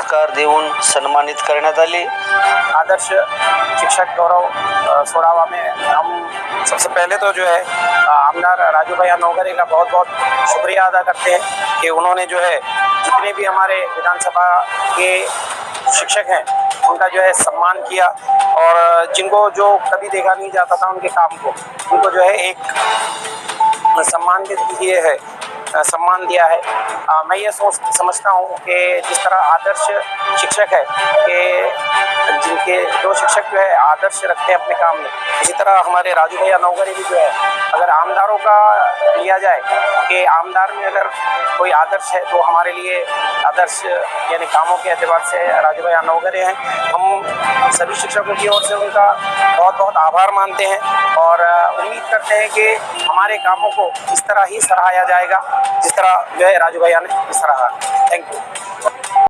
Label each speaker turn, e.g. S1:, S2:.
S1: पुरस्कार देऊन सन्मानित करण्यात आले।
S2: आदर्श शिक्षक गौरव सोडावा में हम सबसे पहले तो जो है आमदार राजू भैया नौगरे का बहुत बहुत शुक्रिया अदा करते हैं कि उन्होंने जो है जितने भी हमारे विधानसभा के शिक्षक हैं उनका जो है सम्मान किया और जिनको जो कभी देखा नहीं जाता था उनके काम को, उनको जो है एक सम्मान दिया है। मैं ये समझता हूँ कि जिस तरह आदर्श शिक्षक है कि जिनके जो शिक्षक जो है आदर्श रखते हैं अपने काम में, इसी तरह हमारे राजू भैया नौगरे भी जो है, अगर आमदारों का लिया जाए कि आमदार में अगर कोई आदर्श है तो हमारे लिए आदर्श यानी कामों के एतबार से राजू भैया नौगरे हैं। हम सभी शिक्षकों की ओर से उनका बहुत बहुत आभार मानते हैं और उम्मीद करते हैं कि हमारे कामों को इस तरह ही सराहा जाएगा जिस तरह जो है राजू भैया ने सराहा। Thank you.